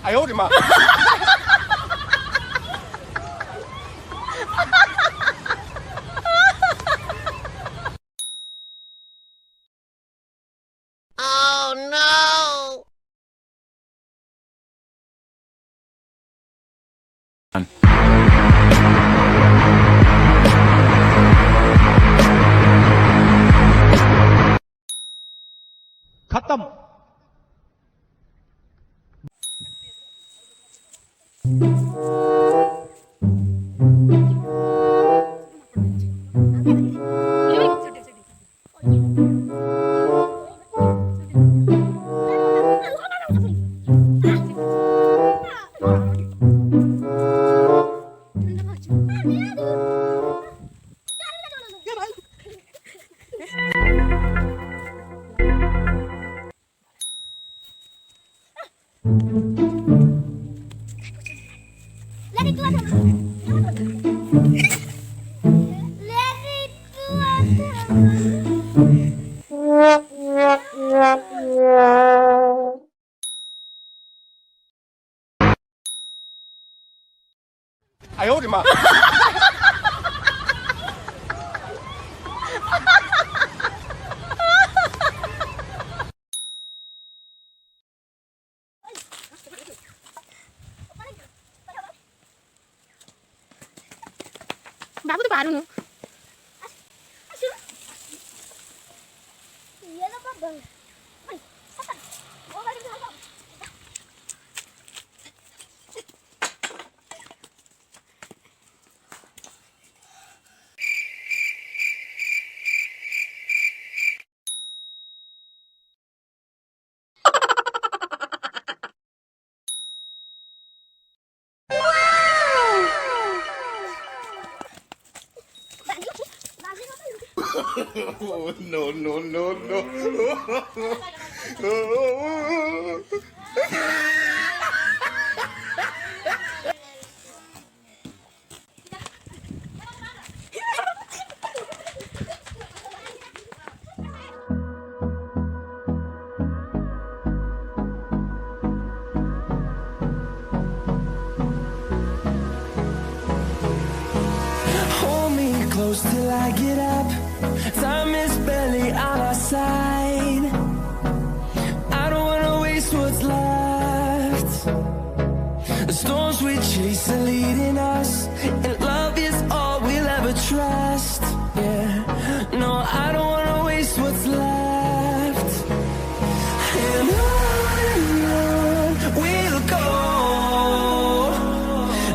哎呦我的妈！खत्म। Let it go. Let it go.哎呦我的妈！Babu tu baru nu. Iya lah babang. Ay, satan. Oh, balik na ako. Oh, no, no, no, no. Hold me close till I get up. Time is barely on our side. I don't wanna waste what's left. The storms we chase are leading us, and love is all we'll ever trust. Yeah, no, I don't wanna waste what's left. And on we'll go,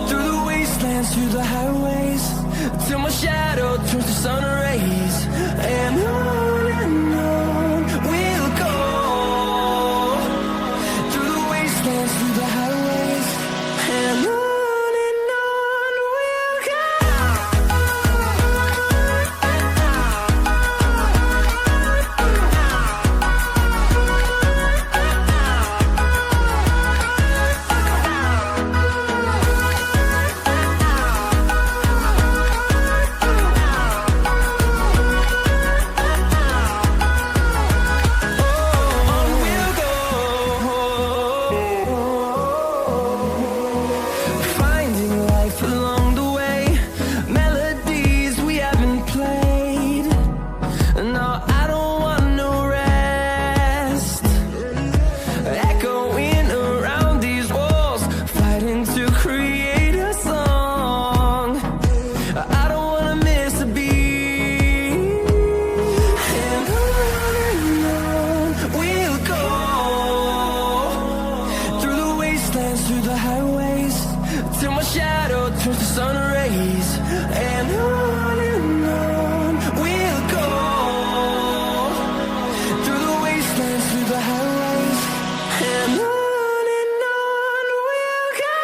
through the wastelands, through the highways, till my shadow turns to sun rays. And on we'll go, through the wastelands, through the highways, and on we'll go. Finding life along the way, melodies we haven't played. No, I don't want no rest. Echoing around these walls, fighting to create a song. I don't wanna miss a beat. And on we'll go, through the wastelands, through the highways, till my shadow turns to sun rays. And on we'll go, through the wastelands, through the highways, and on we'll go.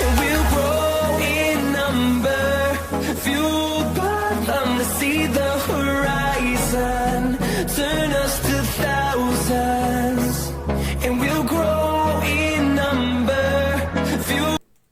And we'll grow in number, fueled by them to see the